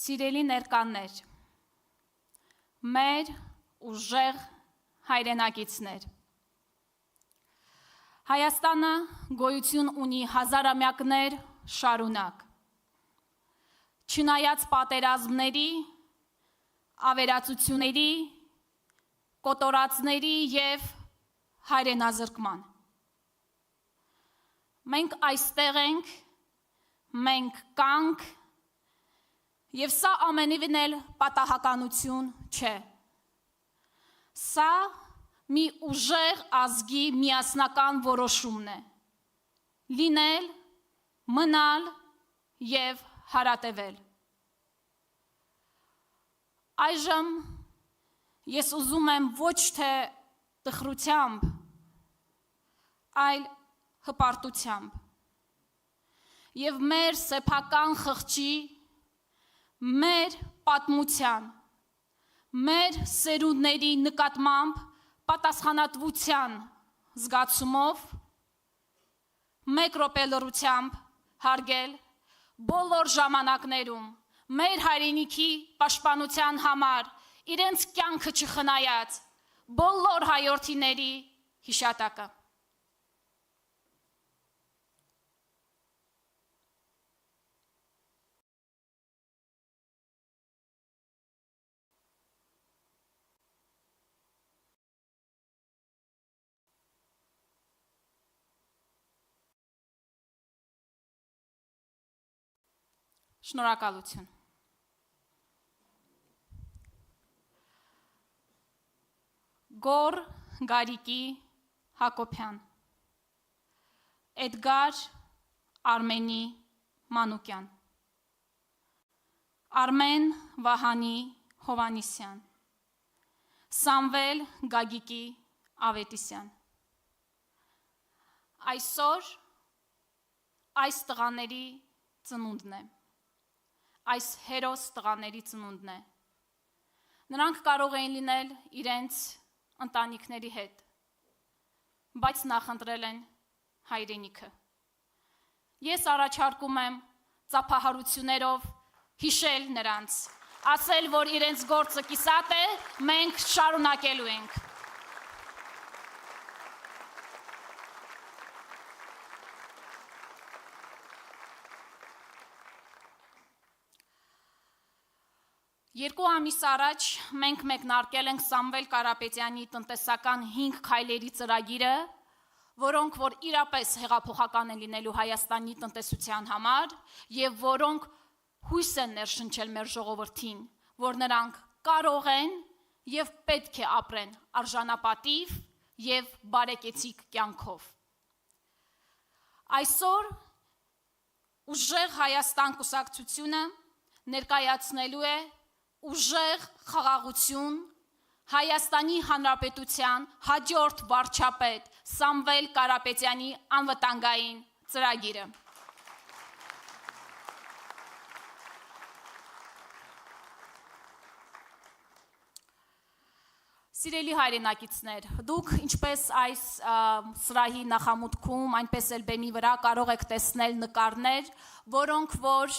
Սիրելի ներկաներ, մեր ուժեղ հայրենակիցներ, Հայաստանը գոյություն ունի հազարամյակներ շարունակ, չնայած պատերազմների, ավերածությունների, կոտորածների և հայրենազրկման։ Մենք այստեղ ենք, մենք կանք, և սա ամենևին էլ պատահականություն չէ։ Սա մի ուժեղ ազգի միասնական որոշումն է՝ լինել, մնալ և հարատևել։ Այժմ ես ուզում եմ ոչ թե տխրությամբ, այլ հպարտությամբ և մեր սեփական խղճի, մեր պատմության, մեր սերունդների նկատմամբ պատասխանատվության զգացումով մեկ րոպե լռությամբ հարգել բոլոր ժամանակներում մեր հայրենիքի պաշտպանության համար իրենց կյանքը չխնայած բոլոր հայրենիների հիշատակը։ Շնորհակալություն։ Գոր Գարիկի Հակոբյան, Էդգար Արմենի Մանուկյան, Արմեն Վահանի Հովանիսյան, Սամվել Գագիկի Ավետիսյան։ Այսօր այս տղաների ծնունդն է, այս հերոս տղաների ծնունդն է։ Նրանք կարող էին լինել իրենց ընտանիքների հետ, բայց նախընտրել են հայրենիքը։ Ես առաջարկում եմ ծափահարություններով հիշել նրանց, ասել, որ իրենց գործը կիսատ է, մենք շարունակելու ենք։ Երկու ամիս առաջ մենք մեկնարկել ենք Սամվել Կարապետյանի տնտեսական 5 քայլերի ծրագիրը, որոնք որ իրապես հեղափոխական են լինելու Հայաստանի տնտեսության համար և որոնք հույս են ներշնչել մեր ժողովրդին, որ նրանք կարող են և պետք է ապրեն արժանապատիվ և բարեկեցիկ կյանքով։ Այսօր ուժեղ Հայաստան կուսակցությունը ներկայացնելու է ուժեղ խաղաղություն Հայաստանի Հանրապետության հաջորդ վարչապետ Սամվել Կարապետյանի անվտանգային ծրագիրը։ Սիրելի հայրենակիցներ, դուք ինչպես այս սրահի նախամուտքում, այնպես էլ բեմի վրա կարող եք տեսնել նկարներ, որոնք որ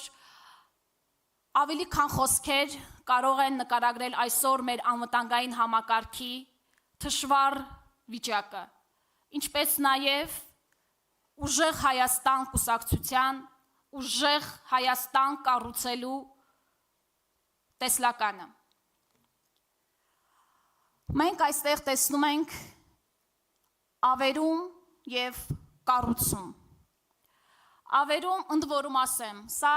ավելի քան խոսքեր կարող են նկարագրել այսօր մեր անվտանգային համակարգի թշվառ վիճակը, ինչպես նաև ուժեղ Հայաստան կուսակցության, ուժեղ Հայաստան կառուցելու տեսլականը։ Մենք այստեղ տեսնում ենք ավերում և կառուցում։ Ավերում ընդ որում ասեմ, սա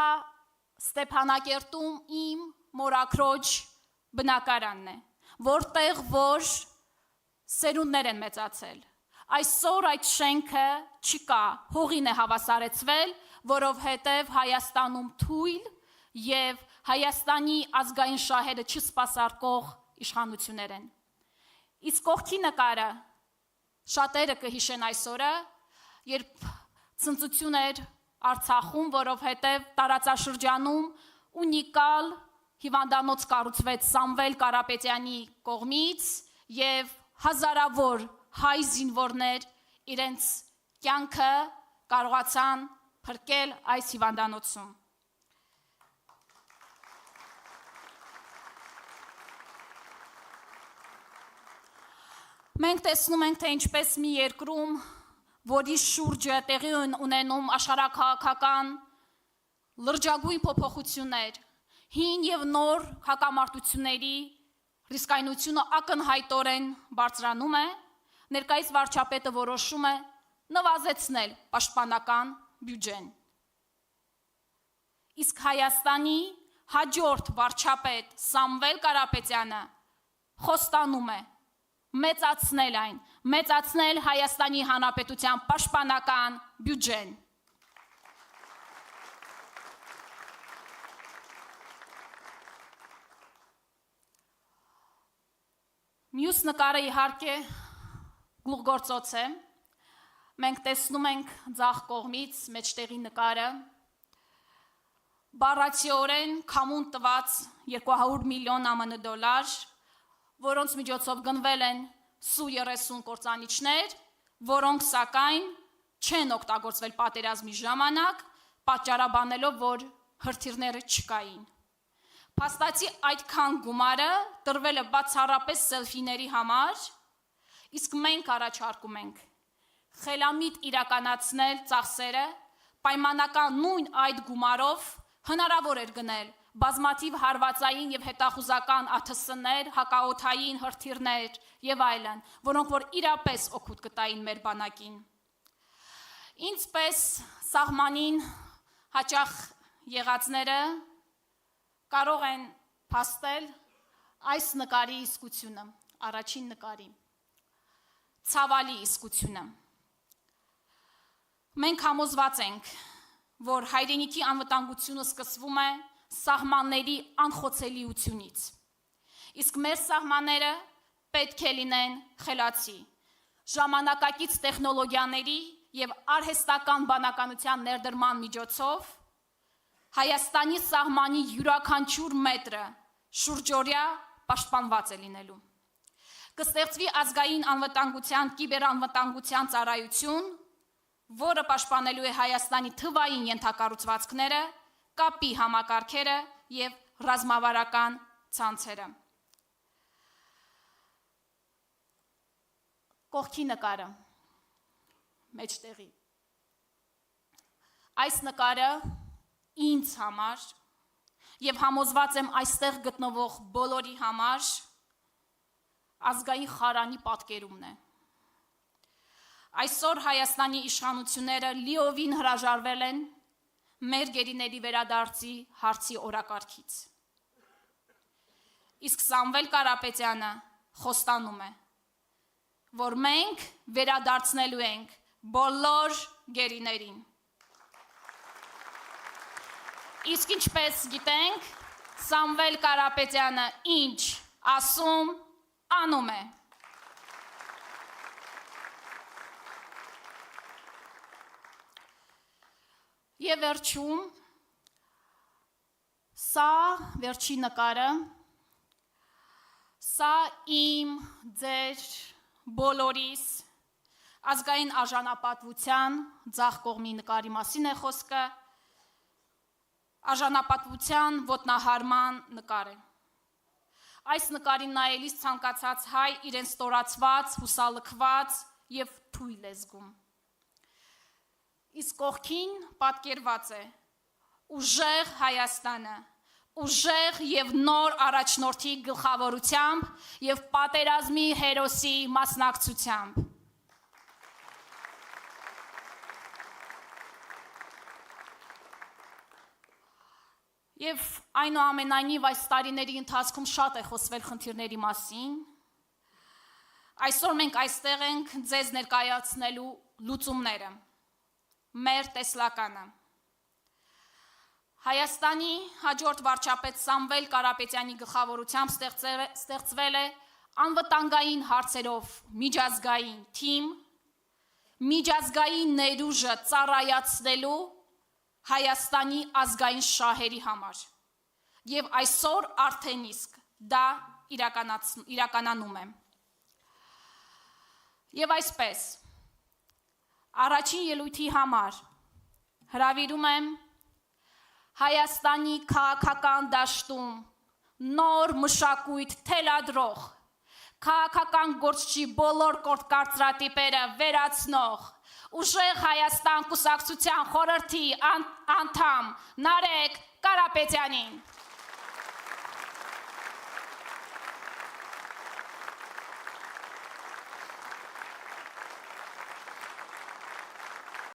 Ստեփանակերտում իմ մորաքրոջ բնակարանն է, որտեղ որ սերունդներ են մեծացել։ Այսօր այդ շենքը չկա, հողին է հավասարեցվել, որովհետև Հայաստանում թույլ և Հայաստանի ազգային շահերը չսպասարկող իշխանություններ են։ Իսկ կողքի նկարը շատերը կհիշեն այս օրը, երբ ցնծություն էր Արցախում, որովհետև տարածաշրջանում ունիկալ հիվանդանոց կառուցվեց Սամվել Կարապետյանի կողմից և հազարավոր հայ զինվորներ իրենց կյանքը կարողացան փրկել այս հիվանդանոցում։ Մենք տեսնում ենք, թե ինչպես մի երկրում, որի շուրջը տեղի ունենում աշխարհաքաղաքական լրջագույն փոփոխություններ, հին եւ նոր հակամարտությունների ռիսկայնությունը ակնհայտորեն բարձրանում է, ներկայիս վարչապետը որոշում է նվազեցնել պաշտպանական բյուջեն։ Իսկ Հայաստանի հաջորդ վարչապետ Սամվել Կարապետյանը խոստանում է մեծացնել Հայաստանի Հանրապետության պաշտպանական բյուջեն։ Մյուս նկարը իհարկե գլուխգործոց է։ Մենք տեսնում ենք ձախ կողմից մեջտեղի նկարը, բառացիորեն քամուն տված 200 միլիոն ԱՄՆ դոլար, որոնց միջոցով գնվել են Su-30 կործանիչներ, որոնք սակայն չեն օգտագործվել պատերազմի ժամանակ, պատճառաբանելով, որ հրթիռները չկային։ Փաստացի այդքան գումարը տրվել է բացառապես սելֆիների համար, իսկ մենք առաջարկում ենք խելամիտ իրականացնել ծախսերը, պայմանական նույն այդ գումարով հնարավոր էր գնել բազմաթիվ հարվածային եւ հետախուզական ԱԹՍ-ներ, հակաօդային հրթիռներ եւ այլն, որոնք որ իրապես օգուտ կտային մեր բանակին։ Ինչպես սահմանին հաճախ եղածները կարող են փաստել այս նկարի իսկությունը, առաջին նկարի, ցավալի իսկությունը։ Մենք համոզված ենք, որ հայրենիքի անվտանգությունը սկսվում է սահմանների անխոցելիությունից, իսկ մեր սահմանները պետք է լինեն խելացի, ժամանակակից տեխնոլոգիաների և արհեստական բանականության ներդրման միջոցով Հայաստանի սահմանի յուրաքանչյուր մետրը շուրջօրյա պաշտպանված է լինելու։ Կստեղծվի ազգային անվտանգության կիբերանվտանգության ծառայություն, որը պաշտպանելու է Հայաստանի թվային ենթակառուցվածքները, կապի համակարգերը և ռազմավարական ցանցերը։ Կողքի նկարը, մեջտեղի։ Այս նկարը ինձ համար և համոզված եմ այստեղ գտնվող բոլորի համար ազգային խարանի պատկերումն է։ Այսօր Հայաստանի իշխանությունները լիովին հրաժարվել են մեր գերիների վերադարձի հարցի օրակարգից։ Իսկ Սամվել Կարապետյանը խոստանում է, որ մենք վերադարձնելու ենք բոլոր գերիներին։ Իսկ ինչպես գիտենք, Սամվել Կարապետյանը ինչ ասում, անում է։ Եվ վերջում, սա վերջի նկարը, սա իմ ձեր բոլորիս ազգային արժանապատվության ձախ կողմի նկարի մասին է խոսքը, արժանապատվության ոտնահարման նկար է։ Այս նկարին նայելիս ցանկացած հայ իրեն ստորացված, հուսալքված և թույլ է զգում։ Իսկ կողքին պատկերված է ուժեղ Հայաստանը, ուժեղ և նոր առաջնորդի գլխավորությամբ և պատերազմի հերոսի մասնակցությամբ։ Եվ այնուամենայնիվ այս տարիների ընթացքում շատ է խոսվել խնդիրների մասին։ Այսօր մենք այստեղ ենք ձեզ ներկայացնելու լուծումները, մեր տեսլականը։ Հայաստանի հաջորդ վարչապետ Սամվել Կարապետյանի գլխավորությամբ ստեղծվել է անվտանգային հարցերով միջազգային թիմ, միջազգային ներուժը ծառայացնելու Հայաստանի ազգային շահերի համար, և այսօր արդեն իսկ դա իրականանում է։ Եվ այսպես, Առաջին ելույթի համար հրավիրում եմ Հայաստանի քաղաքական դաշտում նոր մշակույթ թելադրող, քաղաքական գործչի բոլոր կարծրատիպերը վերացնող, Ուժեղ Հայաստան կուսակցության խորհրդի անդամ Նարեկ Կարապետյանին։